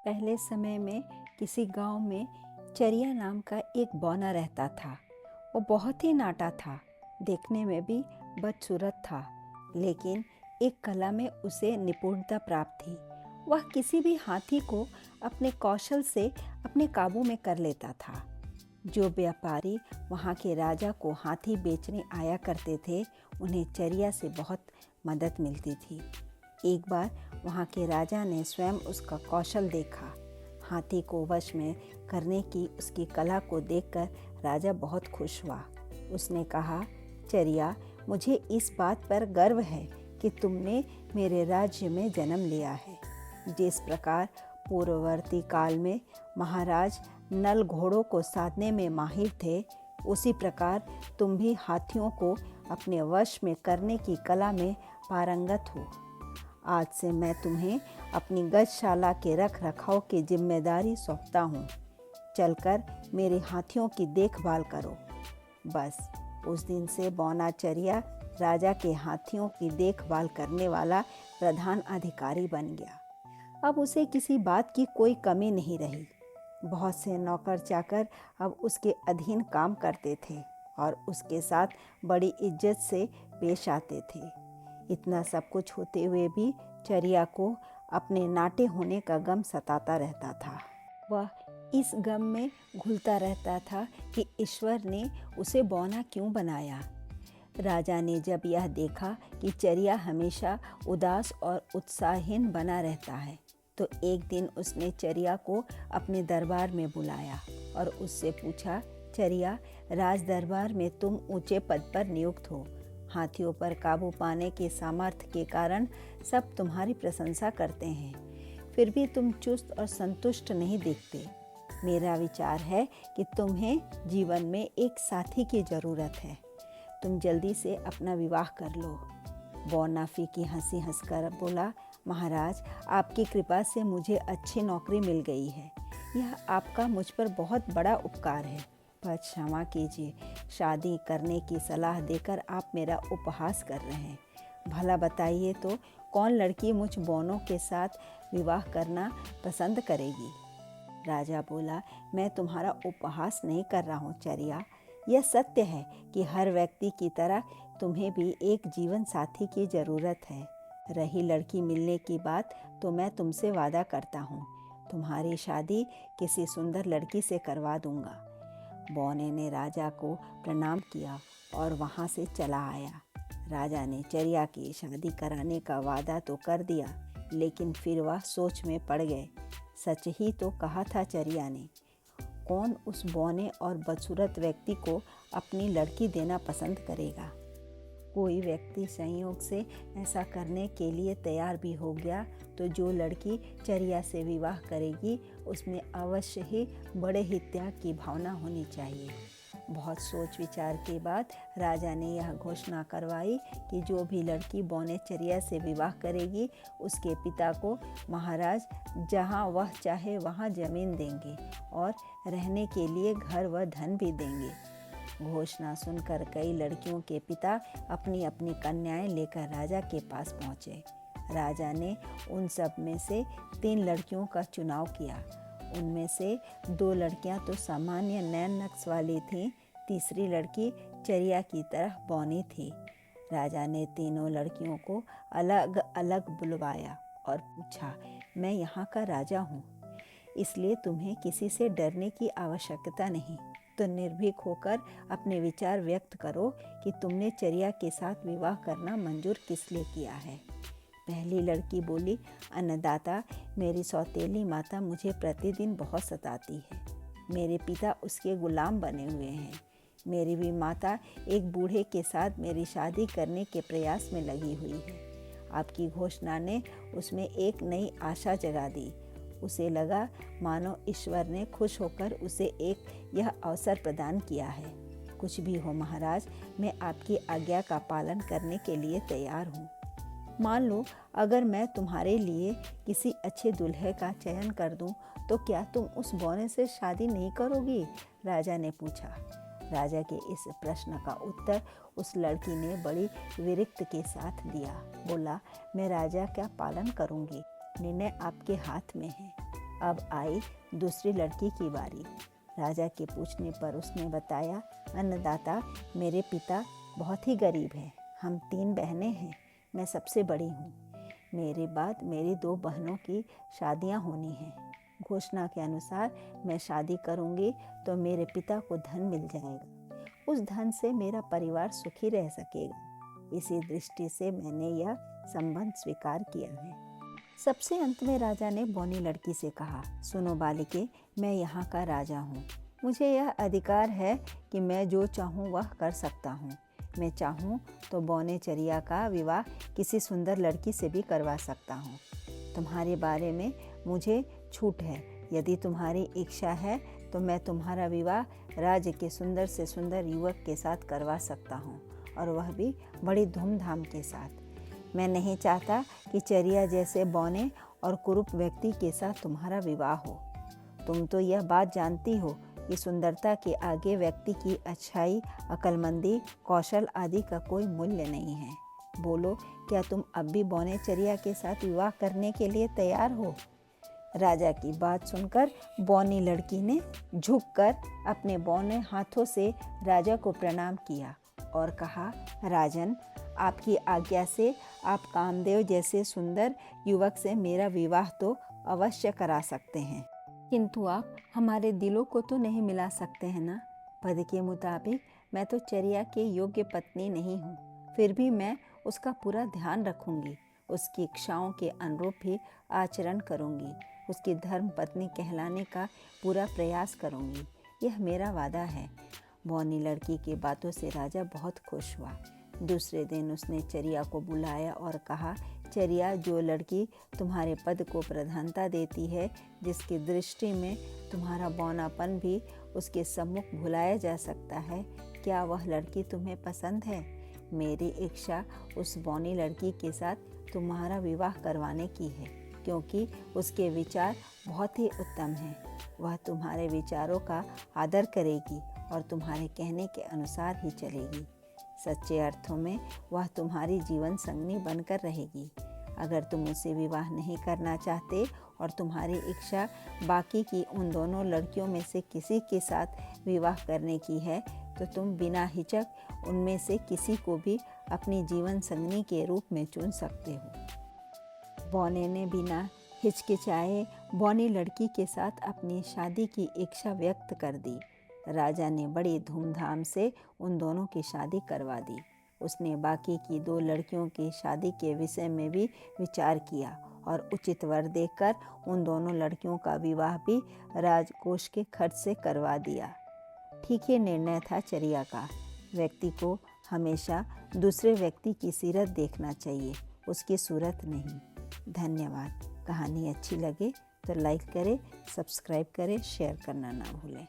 पहले समय में किसी गांव में चरिया नाम का एक बौना रहता था। वो बहुत ही नाटा था, देखने में भी बदसूरत था, लेकिन एक कला में उसे निपुणता प्राप्त थी। वह किसी भी हाथी को अपने कौशल से अपने काबू में कर लेता था। जो व्यापारी वहाँ के राजा को हाथी बेचने आया करते थे, उन्हें चरिया से बहुत मदद मिलती थी। एक बार वहाँ के राजा ने स्वयं उसका कौशल देखा। हाथी को वश में करने की उसकी कला को देखकर राजा बहुत खुश हुआ। उसने कहा, चरिया, मुझे इस बात पर गर्व है कि तुमने मेरे राज्य में जन्म लिया है। जिस प्रकार पूर्ववर्ती काल में महाराज नल घोड़ों को साधने में माहिर थे, उसी प्रकार तुम भी हाथियों को अपने वश में करने की कला में पारंगत हो। आज से मैं तुम्हें अपनी गजशाला के रख रखाव की जिम्मेदारी सौंपता हूँ। चलकर मेरे हाथियों की देखभाल करो। बस उस दिन से बौना चरिया राजा के हाथियों की देखभाल करने वाला प्रधान अधिकारी बन गया। अब उसे किसी बात की कोई कमी नहीं रही। बहुत से नौकर चाकर अब उसके अधीन काम करते थे और उसके साथ बड़ी इज्जत से पेश आते थे। इतना सब कुछ होते हुए भी चरिया को अपने नाटे होने का गम सताता रहता था। वह इस गम में घुलता रहता था कि ईश्वर ने उसे बौना क्यों बनाया। राजा ने जब यह देखा कि चरिया हमेशा उदास और उत्साहहीन बना रहता है, तो एक दिन उसने चरिया को अपने दरबार में बुलाया और उससे पूछा, चरिया, राज दरबार में तुम ऊंचे पद पर नियुक्त हो। हाथियों पर काबू पाने के सामर्थ्य के कारण सब तुम्हारी प्रशंसा करते हैं, फिर भी तुम चुस्त और संतुष्ट नहीं दिखते। मेरा विचार है कि तुम्हें जीवन में एक साथी की ज़रूरत है। तुम जल्दी से अपना विवाह कर लो। बौना फीकी हंसी हंसकर बोला, महाराज, आपकी कृपा से मुझे अच्छी नौकरी मिल गई है। यह आपका मुझ पर बहुत बड़ा उपकार है, पर क्षमा कीजिए, शादी करने की सलाह देकर आप मेरा उपहास कर रहे हैं। भला बताइए तो कौन लड़की मुझ बौनों के साथ विवाह करना पसंद करेगी। राजा बोला, मैं तुम्हारा उपहास नहीं कर रहा हूँ चरिया। यह सत्य है कि हर व्यक्ति की तरह तुम्हें भी एक जीवन साथी की ज़रूरत है। रही लड़की मिलने की बात, तो मैं तुमसे वादा करता हूँ, तुम्हारी शादी किसी सुंदर लड़की से करवा दूंगा। बौने ने राजा को प्रणाम किया और वहाँ से चला आया। राजा ने चरिया की शादी कराने का वादा तो कर दिया, लेकिन फिर वह सोच में पड़ गए। सच ही तो कहा था चरिया ने। कौन उस बौने और बदसूरत व्यक्ति को अपनी लड़की देना पसंद करेगा। कोई व्यक्ति संयोग से ऐसा करने के लिए तैयार भी हो गया, तो जो लड़की चरिया से विवाह करेगी उसमें अवश्य ही बड़े ही त्याग की भावना होनी चाहिए। बहुत सोच विचार के बाद राजा ने यह घोषणा करवाई कि जो भी लड़की बौने चरिया से विवाह करेगी, उसके पिता को महाराज जहाँ वह चाहे वहाँ जमीन देंगे और रहने के लिए घर व धन भी देंगे। घोषणा सुनकर कई लड़कियों के पिता अपनी अपनी कन्याएं लेकर राजा के पास पहुँचे। राजा ने उन सब में से 3 लड़कियों का चुनाव किया। उनमें से 2 लड़कियां तो सामान्य नैन नक्श वाली थीं, तीसरी लड़की चरिया की तरह बौनी थी। राजा ने तीनों लड़कियों को अलग अलग बुलवाया और पूछा, मैं यहाँ का राजा हूँ, इसलिए तुम्हें किसी से डरने की आवश्यकता नहीं। तो निर्भीक होकर अपने विचार व्यक्त करो कि तुमने चरिया के साथ विवाह करना मंजूर किस लिए किया है। पहली लड़की बोली, अन्नदाता, मेरी सौतेली माता मुझे प्रतिदिन बहुत सताती है। मेरे पिता उसके गुलाम बने हुए हैं। मेरी भी माता एक बूढ़े के साथ मेरी शादी करने के प्रयास में लगी हुई है। आपकी घोषणा ने उसमें एक नई आशा जगा दी। उसे लगा मानो ईश्वर ने खुश होकर उसे एक यह अवसर प्रदान किया है। कुछ भी हो महाराज, मैं आपकी आज्ञा का पालन करने के लिए तैयार हूँ। मान लो अगर मैं तुम्हारे लिए किसी अच्छे दूल्हे का चयन कर दूं, तो क्या तुम उस बौने से शादी नहीं करोगी? राजा ने पूछा। राजा के इस प्रश्न का उत्तर उस लड़की ने बड़ी विरक्ति के साथ दिया। बोला, मैं राजा का पालन करूंगी, निर्णय आपके हाथ में है। अब आई दूसरी लड़की की बारी। राजा के पूछने पर उसने बताया, अन्नदाता, मेरे पिता बहुत ही गरीब हैं। हम 3 बहनें हैं, मैं सबसे बड़ी हूँ। मेरे बाद मेरी 2 बहनों की शादियाँ होनी हैं। घोषणा के अनुसार मैं शादी करूँगी तो मेरे पिता को धन मिल जाएगा। उस धन से मेरा परिवार सुखी रह सकेगा। इसी दृष्टि से मैंने यह संबंध स्वीकार किया है। सबसे अंत में राजा ने बौनी लड़की से कहा, सुनो बालिके, मैं यहाँ का राजा हूँ। मुझे यह अधिकार है कि मैं जो चाहूँ वह कर सकता हूँ। मैं चाहूँ तो बौने चरिया का विवाह किसी सुंदर लड़की से भी करवा सकता हूँ। तुम्हारे बारे में मुझे छूट है। यदि तुम्हारी इच्छा है तो मैं तुम्हारा विवाह राज्य के सुंदर से सुंदर युवक के साथ करवा सकता हूँ, और वह भी बड़ी धूमधाम के साथ। मैं नहीं चाहता कि चरिया जैसे बौने और कुरूप व्यक्ति के साथ तुम्हारा विवाह हो। तुम तो यह बात जानती हो कि सुंदरता के आगे व्यक्ति की अच्छाई, अक्लमंदी, कौशल आदि का कोई मूल्य नहीं है। बोलो, क्या तुम अब भी बौने चरिया के साथ विवाह करने के लिए तैयार हो? राजा की बात सुनकर बौनी लड़की ने झुककर अपने बौने हाथों से राजा को प्रणाम किया और कहा, राजन, आपकी आज्ञा से आप कामदेव जैसे सुंदर युवक से मेरा विवाह तो अवश्य करा सकते हैं, किंतु आप हमारे दिलों को तो नहीं मिला सकते हैं ना। पद के मुताबिक मैं तो चरिया के योग्य पत्नी नहीं हूँ, फिर भी मैं उसका पूरा ध्यान रखूँगी। उसकी इच्छाओं के अनुरूप ही आचरण करूँगी। उसकी धर्म पत्नी कहलाने का पूरा प्रयास करूँगी। यह मेरा वादा है। बौनी लड़की की बातों से राजा बहुत खुश हुआ। दूसरे दिन उसने चरिया को बुलाया और कहा, चरिया, जो लड़की तुम्हारे पद को प्रधानता देती है, जिसकी दृष्टि में तुम्हारा बौनापन भी उसके सम्मुख भुलाया जा सकता है, क्या वह लड़की तुम्हें पसंद है? मेरी इच्छा उस बौनी लड़की के साथ तुम्हारा विवाह करवाने की है, क्योंकि उसके विचार बहुत ही उत्तम हैं। वह तुम्हारे विचारों का आदर करेगी और तुम्हारे कहने के अनुसार ही चलेगी। सच्चे अर्थों में वह तुम्हारी जीवन संगनी बनकर रहेगी। अगर तुम उससे विवाह नहीं करना चाहते और तुम्हारी इच्छा बाकी की उन दोनों लड़कियों में से किसी के साथ विवाह करने की है, तो तुम बिना हिचक उनमें से किसी को भी अपनी जीवन संगनी के रूप में चुन सकते हो। बौने ने बिना हिचकिचाए बौनी लड़की के साथ अपनी शादी की इच्छा व्यक्त कर दी। राजा ने बड़ी धूमधाम से उन दोनों की शादी करवा दी। उसने बाकी की 2 लड़कियों की शादी के विषय में भी विचार किया और उचित वर देखकर उन दोनों लड़कियों का विवाह भी राजकोष के खर्च से करवा दिया। ठीक ही निर्णय था चरिया का। व्यक्ति को हमेशा दूसरे व्यक्ति की सीरत देखना चाहिए, उसकी सूरत नहीं। धन्यवाद। कहानी अच्छी लगे तो लाइक करें, सब्सक्राइब करें, शेयर करना ना भूलें।